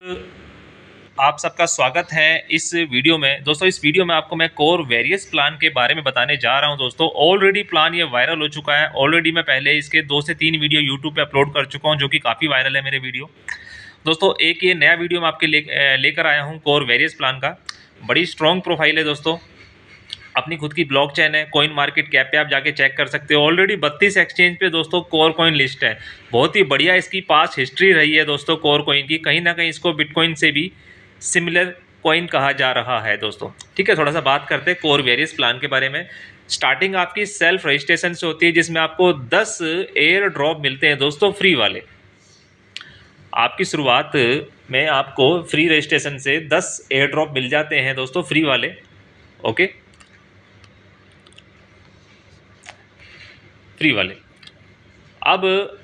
आप सबका स्वागत है इस वीडियो में। दोस्तों इस वीडियो में आपको मैं कोर वेरियस प्लान के बारे में बताने जा रहा हूं। दोस्तों ऑलरेडी प्लान ये वायरल हो चुका है। ऑलरेडी मैं पहले इसके 2 से 3 वीडियो यूट्यूब पे अपलोड कर चुका हूं, जो कि काफ़ी वायरल है मेरे वीडियो। दोस्तों एक ये नया वीडियो मैं आपके लेकर आया हूँ कोर वेरियस प्लान का। बड़ी स्ट्रॉन्ग प्रोफाइल है दोस्तों, अपनी खुद की ब्लॉकचेन है। कॉइन मार्केट कैप पे आप जाके चेक कर सकते हो। ऑलरेडी 32 एक्सचेंज पे दोस्तों कोर कॉइन लिस्ट है। बहुत ही बढ़िया इसकी पास हिस्ट्री रही है दोस्तों कोर कॉइन की। कहीं ना कहीं इसको बिटकॉइन से भी सिमिलर कॉइन कहा जा रहा है दोस्तों। ठीक है, थोड़ा सा बात करते हैं कोर वेरियस प्लान के बारे में। स्टार्टिंग आपकी सेल्फ रजिस्ट्रेशन से होती है, जिसमें आपको 10 एयर ड्रॉप मिलते हैं दोस्तों फ्री वाले। आपकी शुरुआत में आपको फ्री रजिस्ट्रेशन से 10 एयर ड्रॉप मिल जाते हैं दोस्तों फ्री वाले। ओके, फ्री वाले। अब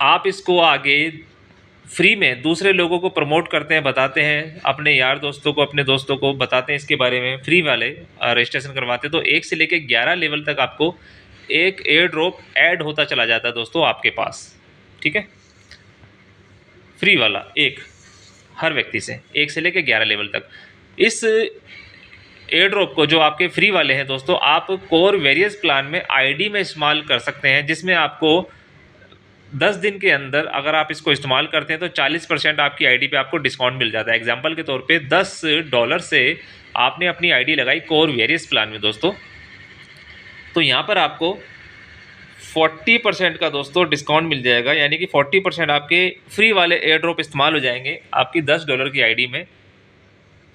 आप इसको आगे फ्री में दूसरे लोगों को प्रमोट करते हैं, बताते हैं अपने यार दोस्तों को, अपने दोस्तों को बताते हैं इसके बारे में। फ्री वाले रजिस्ट्रेशन करवाते हैं तो 1 से लेकर 11 लेवल तक आपको एक एयर ड्रॉप ऐड होता चला जाता है दोस्तों आपके पास। ठीक है, फ्री वाला एक हर व्यक्ति से 1 से लेकर 11 लेवल तक। इस एयर ड्रॉप को जो आपके फ्री वाले हैं दोस्तों, आप कोर वेरियस प्लान में आईडी में इस्तेमाल कर सकते हैं, जिसमें आपको 10 दिन के अंदर अगर आप इसको इस्तेमाल करते हैं तो 40% आपकी आईडी पे आपको डिस्काउंट मिल जाता है। एग्जांपल के तौर पे $10 से आपने अपनी आईडी लगाई कोर वेरियस प्लान में दोस्तों, तो यहाँ पर आपको 40% का दोस्तों डिस्काउंट मिल जाएगा। यानी कि 40% आपके फ्री वाले एयर ड्रॉप इस्तेमाल हो जाएंगे आपकी $10 की आईडी में,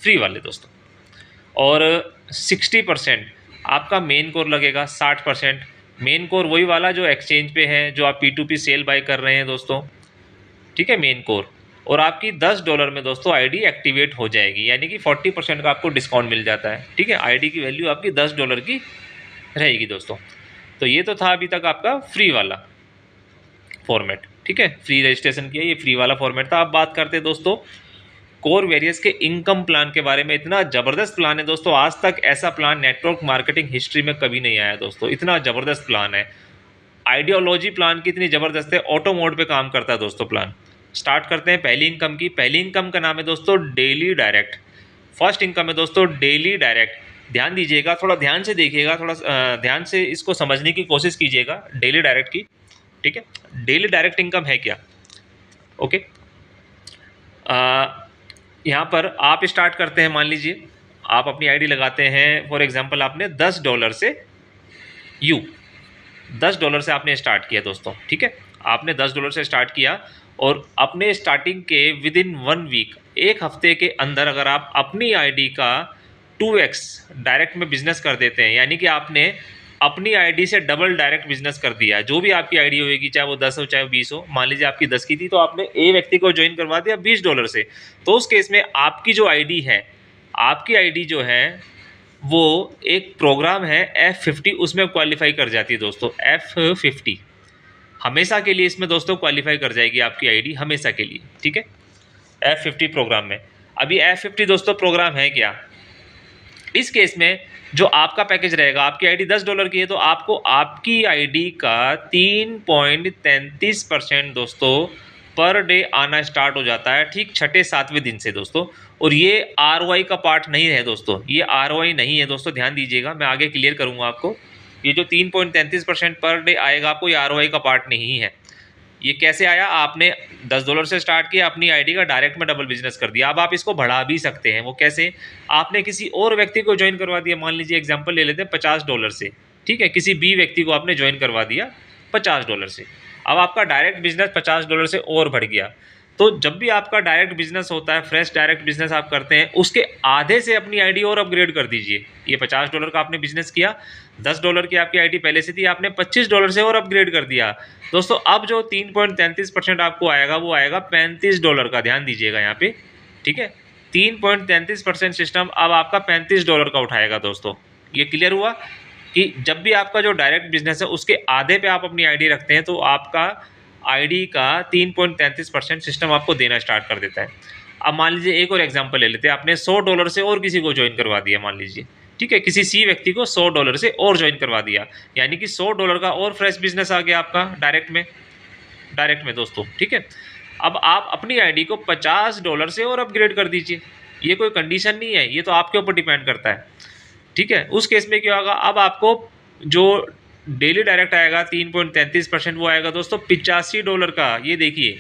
फ्री वाले दोस्तों। और 60% आपका मेन कोर लगेगा। 60% मेन कोर वही वाला जो एक्सचेंज पे है, जो आप P2P सेल बाय कर रहे हैं दोस्तों। ठीक है, मेन कोर। और आपकी $10 में दोस्तों आईडी एक्टिवेट हो जाएगी। यानी कि 40% का आपको डिस्काउंट मिल जाता है। ठीक है, आईडी की वैल्यू आपकी $10 की रहेगी दोस्तों। तो ये तो था अभी तक आपका फ्री वाला फॉर्मेट। ठीक है, फ्री रजिस्ट्रेशन किया, ये फ्री वाला फॉर्मेट था। अब बात करते हैं दोस्तों कोर वेरियस के इनकम प्लान के बारे में। इतना ज़बरदस्त प्लान है दोस्तों, आज तक ऐसा प्लान नेटवर्क मार्केटिंग हिस्ट्री में कभी नहीं आया दोस्तों। इतना ज़बरदस्त प्लान है। आइडियोलॉजी प्लान की इतनी ज़बरदस्त है, ऑटो मोड पे काम करता है दोस्तों प्लान। स्टार्ट करते हैं पहली इनकम की। पहली इनकम का नाम है दोस्तों डेली डायरेक्ट। फर्स्ट इनकम है दोस्तों डेली डायरेक्ट। ध्यान दीजिएगा, थोड़ा ध्यान से देखिएगा, थोड़ा ध्यान से इसको समझने की कोशिश कीजिएगा डेली डायरेक्ट की। ठीक है, डेली डायरेक्ट इनकम है क्या? ओके, यहाँ पर आप स्टार्ट करते हैं। मान लीजिए आप अपनी आईडी लगाते हैं, फॉर एग्जांपल आपने $10 से $10 से आपने स्टार्ट किया दोस्तों। ठीक है, आपने $10 से स्टार्ट किया और अपने स्टार्टिंग के विद इन 1 वीक, एक हफ्ते के अंदर अगर आप अपनी आईडी का 2x डायरेक्ट में बिजनेस कर देते हैं, यानी कि आपने अपनी आईडी से डबल डायरेक्ट बिजनेस कर दिया। जो भी आपकी आईडी होगी, चाहे वो 10 हो चाहे 20 हो, मान लीजिए आपकी 10 की थी तो आपने ए व्यक्ति को ज्वाइन करवा दिया $20 से, तो उस केस में आपकी जो आईडी है, आपकी आईडी जो है वो एक प्रोग्राम है F50, उसमें क्वालिफाई कर जाती है दोस्तों। F50 हमेशा के लिए इसमें दोस्तों क्वालिफाई कर जाएगी आपकी आईडी, हमेशा के लिए। ठीक है, F50 प्रोग्राम में। अभी F50 दोस्तों प्रोग्राम है क्या? इस केस में जो आपका पैकेज रहेगा, आपकी आईडी $10 की है तो आपको आपकी आईडी का 3.33% दोस्तों पर डे आना स्टार्ट हो जाता है, ठीक 6-7वें दिन से दोस्तों। और ये ROI का पार्ट नहीं है दोस्तों, ये ROI नहीं है दोस्तों, ध्यान दीजिएगा, मैं आगे क्लियर करूंगा आपको। ये जो 3.33% पर डे आएगा आपको, ये ROI का पार्ट नहीं है। ये कैसे आया? आपने $10 से स्टार्ट किया, अपनी आईडी का डायरेक्ट में डबल बिजनेस कर दिया। अब आप इसको बढ़ा भी सकते हैं। वो कैसे? आपने किसी और व्यक्ति को ज्वाइन करवा दिया। मान लीजिए एग्जांपल ले लेते हैं $50 से। ठीक है, किसी बी व्यक्ति को आपने ज्वाइन करवा दिया $50 से। अब आपका डायरेक्ट बिजनेस $50 से और बढ़ गया। तो जब भी आपका डायरेक्ट बिजनेस होता है, फ्रेश डायरेक्ट बिजनेस आप करते हैं, उसके आधे से अपनी आईडी और अपग्रेड कर दीजिए। ये $50 का आपने बिजनेस किया, $10 की आपकी आईडी पहले से थी, आपने $25 से और अपग्रेड कर दिया दोस्तों। अब जो 3.33% आपको आएगा वो आएगा $35 का। ध्यान दीजिएगा यहाँ पे। ठीक है, 3.33% सिस्टम अब आपका $35 का उठाएगा दोस्तों। ये क्लियर हुआ कि जब भी आपका जो डायरेक्ट बिजनेस है उसके आधे पे आप अपनी आईडी रखते हैं तो आपका आईडी का 3.33% सिस्टम आपको देना स्टार्ट कर देता है। अब मान लीजिए एक और एग्जांपल ले लेते हैं, आपने $100 से और किसी को ज्वाइन करवा दिया मान लीजिए। ठीक है, किसी सी व्यक्ति को $100 से और ज्वाइन करवा दिया, यानी कि $100 का और फ्रेश बिजनेस आ गया आपका डायरेक्ट में दोस्तों। ठीक है, अब आप अपनी आईडी को $50 से और अपग्रेड कर दीजिए, ये कोई कंडीशन नहीं है, ये तो आपके ऊपर डिपेंड करता है, ठीक है। उस केस में क्या होगा, अब आपको जो डेली डायरेक्ट आएगा 3.33%, वो आएगा दोस्तों $85 का। ये देखिए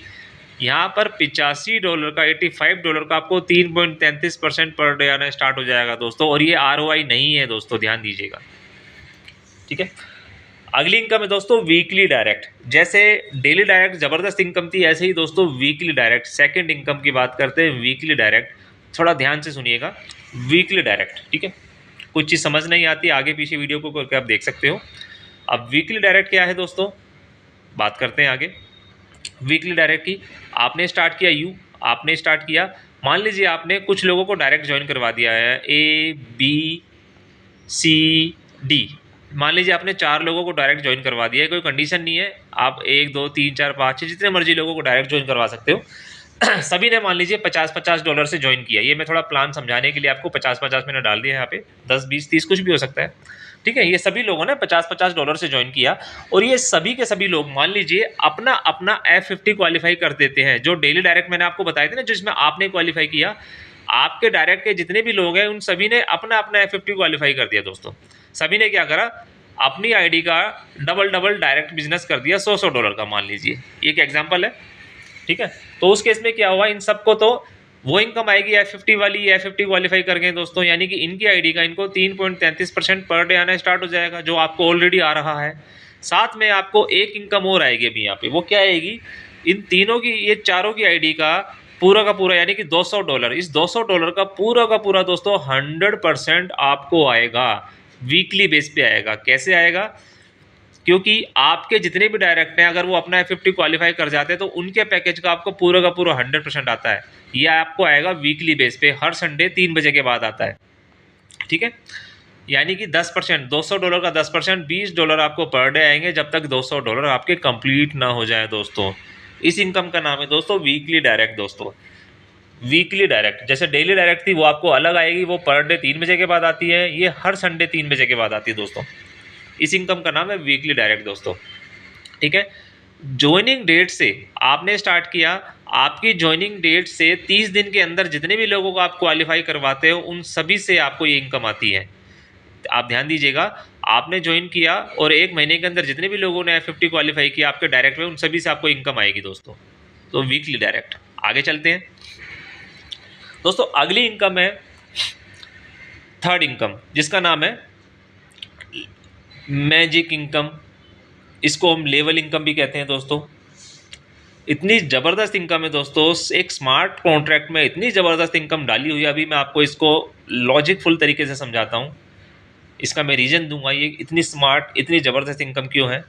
यहाँ पर $85 का, $85 का आपको 3.33% पर डे आना स्टार्ट हो जाएगा दोस्तों, और ये ROI नहीं है दोस्तों, ध्यान दीजिएगा, ठीक है। अगली इनकम है दोस्तों वीकली डायरेक्ट। जैसे डेली डायरेक्ट ज़बरदस्त इनकम थी, ऐसे ही दोस्तों वीकली डायरेक्ट सेकंड इनकम की बात करते हैं। वीकली डायरेक्ट, थोड़ा ध्यान से सुनिएगा, वीकली डायरेक्ट, ठीक है। कुछ चीज़ समझ नहीं आती, आगे पीछे वीडियो को करके आप देख सकते हो। अब वीकली डायरेक्ट क्या है दोस्तों, बात करते हैं आगे। वीकली डायरेक्ट की आपने स्टार्ट किया, आपने स्टार्ट किया, मान लीजिए आपने कुछ लोगों को डायरेक्ट ज्वाइन करवा दिया है, ABCD, मान लीजिए आपने 4 लोगों को डायरेक्ट ज्वाइन करवा दिया है, कोई कंडीशन नहीं है, आप 1 2 3 4 5 6 जितने मर्जी लोगों को डायरेक्ट ज्वाइन करवा सकते हो। सभी ने मान लीजिए $50 से ज्वाइन किया। ये मैं थोड़ा प्लान समझाने के लिए आपको 50 मैंने डाल दिया है यहाँ पे, 10 20 30 कुछ भी हो सकता है, ठीक है। ये सभी लोगों ने $50 से ज्वाइन किया, और ये सभी के सभी लोग मान लीजिए अपना अपना F50 क्वालिफाई कर देते हैं। जो डेली डायरेक्ट मैंने आपको बताए थे ना, जिसमें आपने क्वालिफाई किया, आपके डायरेक्ट के जितने भी लोग हैं उन सभी ने अपना अपना F50 क्वालिफाई कर दिया दोस्तों। सभी ने क्या करा, अपनी आईडी का डबल डायरेक्ट बिजनेस कर दिया $100 का, मान लीजिए, एक एग्जांपल है, ठीक है। तो उस केस में क्या हुआ, इन सबको तो वो इनकम आएगी F50 वाली, F50 क्वालिफाई कर गए दोस्तों, यानी कि इनकी आईडी का इनको 3.33% पर डे आना स्टार्ट हो जाएगा, जो आपको ऑलरेडी आ रहा है। साथ में आपको एक इनकम और आएगी अभी यहाँ पे, वो क्या आएगी, इन तीनों की, ये चारों की आईडी का पूरा यानी कि $200, इस $200 का पूरा दोस्तों 100% आपको आएगा, वीकली बेस पे आएगा। कैसे आएगा, क्योंकि आपके जितने भी डायरेक्ट हैं, अगर वो अपना F50 क्वालिफाई कर जाते हैं तो उनके पैकेज का आपको पूरा 100% आता है। ये आपको आएगा वीकली बेस पे, हर संडे 3 बजे के बाद आता है, ठीक है। यानी कि 10%, $200 का 10%, $20 आपको पर डे आएंगे, जब तक $200 आपके कंप्लीट ना हो जाए दोस्तों। इस इनकम का नाम है दोस्तों वीकली डायरेक्ट दोस्तों। वीकली डायरेक्ट, जैसे डेली डायरेक्ट थी वो आपको अलग आएगी, वो पर डे 3 बजे के बाद आती है, ये हर संडे 3 बजे के बाद आती है दोस्तों। इस इनकम का नाम है वीकली डायरेक्ट दोस्तों, ठीक है। ज्वाइनिंग डेट से आपने स्टार्ट किया, आपकी ज्वाइनिंग डेट से 30 दिन के अंदर जितने भी लोगों को आप क्वालिफाई करवाते हो, उन सभी से आपको ये इनकम आती है। आप ध्यान दीजिएगा, आपने ज्वाइन किया और 1 महीने के अंदर जितने भी लोगों ने F50 क्वालिफाई किया आपके डायरेक्ट में, उन सभी से आपको इनकम आएगी दोस्तों। तो वीकली डायरेक्ट। आगे चलते हैं दोस्तों, अगली इनकम है थर्ड इनकम, जिसका नाम है मैजिक इनकम। इसको हम लेवल इनकम भी कहते हैं दोस्तों। इतनी ज़बरदस्त इनकम है दोस्तों, एक स्मार्ट कॉन्ट्रैक्ट में इतनी ज़बरदस्त इनकम डाली हुई है। अभी मैं आपको इसको लॉजिकफुल तरीके से समझाता हूँ, इसका मैं रीज़न दूंगा ये इतनी स्मार्ट, इतनी ज़बरदस्त इनकम क्यों है।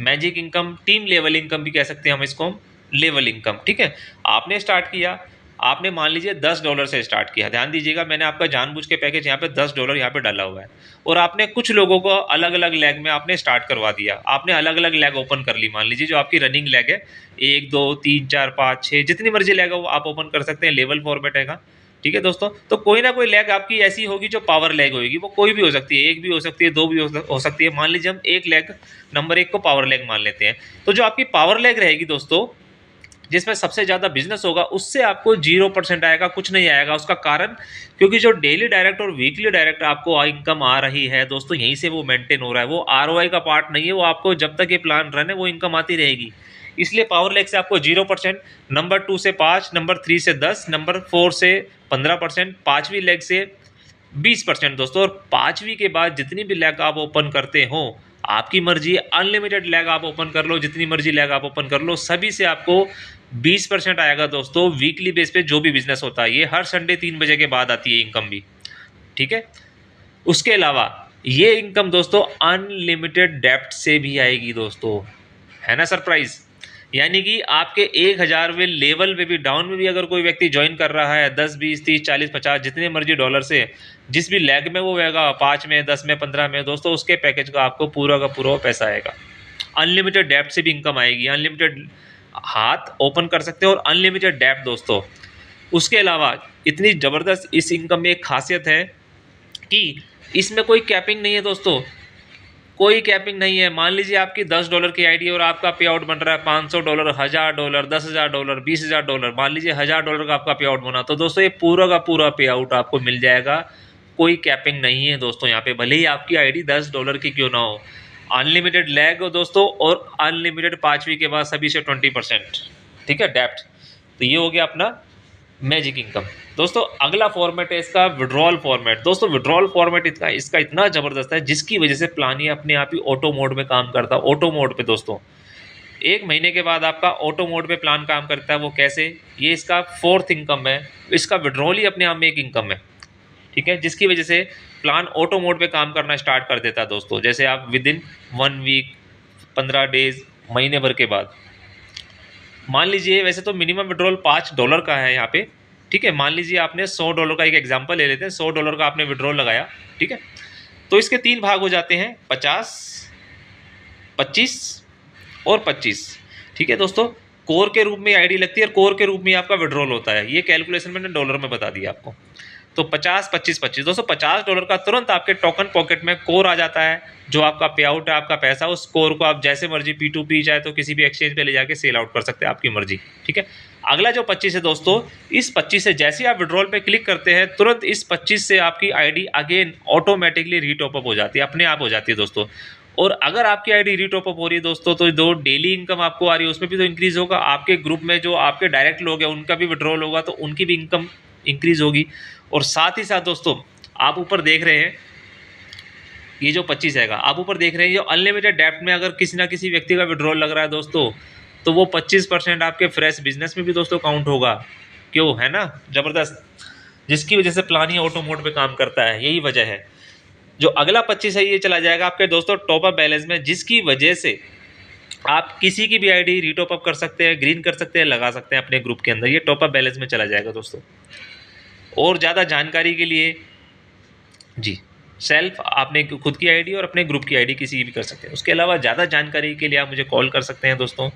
Magic income, team level income भी कह सकते हैं हम इसको, लेवल इनकम, ठीक है। आपने स्टार्ट किया, आपने मान लीजिए $10 से स्टार्ट किया। ध्यान दीजिएगा, मैंने आपका जानबूझ के पैकेज यहाँ पे $10 यहाँ पे डाला हुआ है, और आपने कुछ लोगों को अलग अलग लेग में आपने स्टार्ट करवा दिया। आपने अलग अलग लेग ओपन कर ली, मान लीजिए जो आपकी रनिंग लेग है, 1 2 3 4 5 6 जितनी मर्जी लेग है वो आप ओपन कर सकते हैं, लेवल फॉर्मेट है, ठीक है दोस्तों। तो कोई ना कोई लेग आपकी ऐसी होगी जो पावर लेग होगी, वो कोई भी हो सकती है, 1 भी हो सकती है, 2 भी हो सकती है। मान लीजिए हम एक लेग, नंबर 1 को पावर लेग मान लेते हैं। तो जो आपकी पावर लेग रहेगी दोस्तों, जिसमें सबसे ज़्यादा बिजनेस होगा, उससे आपको 0% आएगा, कुछ नहीं आएगा। उसका कारण, क्योंकि जो डेली डायरेक्ट और वीकली डायरेक्ट आपको इनकम आ रही है दोस्तों, यहीं से वो मेंटेन हो रहा है। वो ROI का पार्ट नहीं है, वो आपको जब तक ये प्लान रन है वो इनकम आती रहेगी। इसलिए पावर लेग से आपको 0%, नंबर 2 से 5, नंबर 3 से 10, नंबर 4 से 15%, 5वीं लेग से 20% दोस्तों। और 5वीं के बाद जितनी भी लेग आप ओपन करते हो, आपकी मर्जी, अनलिमिटेड लेग आप ओपन कर लो, जितनी मर्जी लेग आप ओपन कर लो, सभी से आपको 20% आएगा दोस्तों। वीकली बेस पे जो भी बिजनेस होता है, ये हर संडे 3 बजे के बाद आती है इनकम भी, ठीक है। उसके अलावा ये इनकम दोस्तों अनलिमिटेड डेप्ट से भी आएगी दोस्तों, है ना सरप्राइज। यानी कि आपके 1000वें लेवल पे भी, डाउन में भी अगर कोई व्यक्ति ज्वाइन कर रहा है 10 20 30 40 50 जितने मर्जी डॉलर से, जिस भी लेग में वो रहेगा, 5 में 10 में 15 में दोस्तों, उसके पैकेज का आपको पूरा का पूरा पैसा आएगा। अनलिमिटेड डेप्ट से भी इनकम आएगी, अनलिमिटेड हाथ ओपन कर सकते हो और अनलिमिटेड डेप्ट दोस्तों। उसके अलावा इतनी ज़बरदस्त इस इनकम में एक खासियत है कि इसमें कोई कैपिंग नहीं है दोस्तों। कोई कैपिंग नहीं है। मान लीजिए आपकी $10 की आईडी और आपका पे आउट बन रहा है $500, $1000, $10,000, $20,000, मान लीजिए $1000 का आपका पे आउट बना, तो दोस्तों ये पूरा का पूरा पे आउट आपको मिल जाएगा। कोई कैपिंग नहीं है दोस्तों यहाँ पे, भले ही आपकी आईडी $10 की क्यों ना हो। अनलिमिटेड लैग हो दोस्तों, और अनलिमिटेड 5वीं के बाद सभी से 20%, ठीक है, डेप्थ। तो ये हो गया अपना मैजिक इनकम। दोस्तों अगला फॉर्मेट है इसका विड्रॉल फॉर्मेट। दोस्तों विड्रॉल फॉर्मेट इसका इतना ज़बरदस्त है, जिसकी वजह से प्लान ये अपने आप ही ऑटो मोड में काम करता है। ऑटो मोड पे दोस्तों 1 महीने के बाद आपका ऑटो मोड पे प्लान काम करता है। वो कैसे? ये इसका 4th इनकम है, इसका विड्रॉल ही अपने आप में एक इनकम है, ठीक है, जिसकी वजह से प्लान ऑटो मोड पे काम करना स्टार्ट कर देता है दोस्तों। जैसे आप विदिन 1 वीक, 15 डेज, महीने भर के बाद, मान लीजिए वैसे तो मिनिमम विड्रॉल $5 का है यहाँ पे, ठीक है। मान लीजिए आपने $100 का, एक एग्जांपल ले लेते हैं, $100 का आपने विड्रॉल लगाया, ठीक है। तो इसके 3 भाग हो जाते हैं, 50, 25 और 25, ठीक है दोस्तों। कोर के रूप में आईडी लगती है और कोर के रूप में आपका विड्रॉल होता है। ये कैलकुलेशन मैंने डॉलर में बता दिया आपको। तो 50, 25, 25 दोस्तों, $50 का तुरंत आपके टोकन पॉकेट में कोर आ जाता है। जो आपका पे आउट है, आपका पैसा, उस कोर को आप जैसे मर्जी P2P चाहे तो किसी भी एक्सचेंज पे ले जाके सेल आउट कर सकते हैं, आपकी मर्जी, ठीक है। अगला जो 25 है दोस्तों, इस 25 से जैसे आप विड्रॉल पे क्लिक करते हैं, तुरंत इस 25 से आपकी आईडी अगेन ऑटोमेटिकली रीटॉप अप हो जाती है, अपने आप हो जाती है दोस्तों। और अगर आपकी आईडी रीटॉप अप हो रही है दोस्तों, तो जो डेली इनकम आपको आ रही है उसमें भी तो इंक्रीज होगा। आपके ग्रुप में जो आपके डायरेक्ट लोग हैं उनका भी विड्रॉल होगा, तो उनकी भी इनकम इंक्रीज होगी। और साथ ही साथ दोस्तों आप ऊपर देख रहे हैं ये जो 25 हैगा, आप ऊपर देख रहे हैं, ये अनलिमिटेड डेप्थ में अगर किसी ना किसी व्यक्ति का विड्रॉल लग रहा है दोस्तों, तो वो 25% आपके फ्रेश बिजनेस में भी दोस्तों काउंट होगा। क्यों? है ना ज़बरदस्त, जिसकी वजह से प्लान ही ऑटो मोड पे काम करता है, यही वजह है। जो अगला 25 है ये चला जाएगा आपके दोस्तों टॉप अप बैलेंस में, जिसकी वजह से आप किसी की भी आईडी रीटॉप अप कर सकते हैं, ग्रीन कर सकते हैं, लगा सकते हैं अपने ग्रुप के अंदर। ये टॉप अप बैलेंस में चला जाएगा दोस्तों। और ज़्यादा जानकारी के लिए जी, सेल्फ आपने खुद की आईडी और अपने ग्रुप की आईडी किसी की भी कर सकते हैं। उसके अलावा ज़्यादा जानकारी के लिए आप मुझे कॉल कर सकते हैं दोस्तों,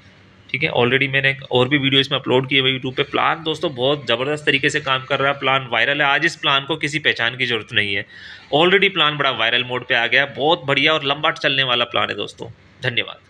ठीक है। ऑलरेडी मैंने और भी वीडियो इसमें अपलोड किए हुए यूट्यूब पे। प्लान दोस्तों बहुत ज़बरदस्त तरीके से काम कर रहा है, प्लान वायरल है। आज इस प्लान को किसी पहचान की ज़रूरत नहीं है, ऑलरेडी प्लान बड़ा वायरल मोड पे आ गया। बहुत बढ़िया और लंबा चलने वाला प्लान है दोस्तों। धन्यवाद।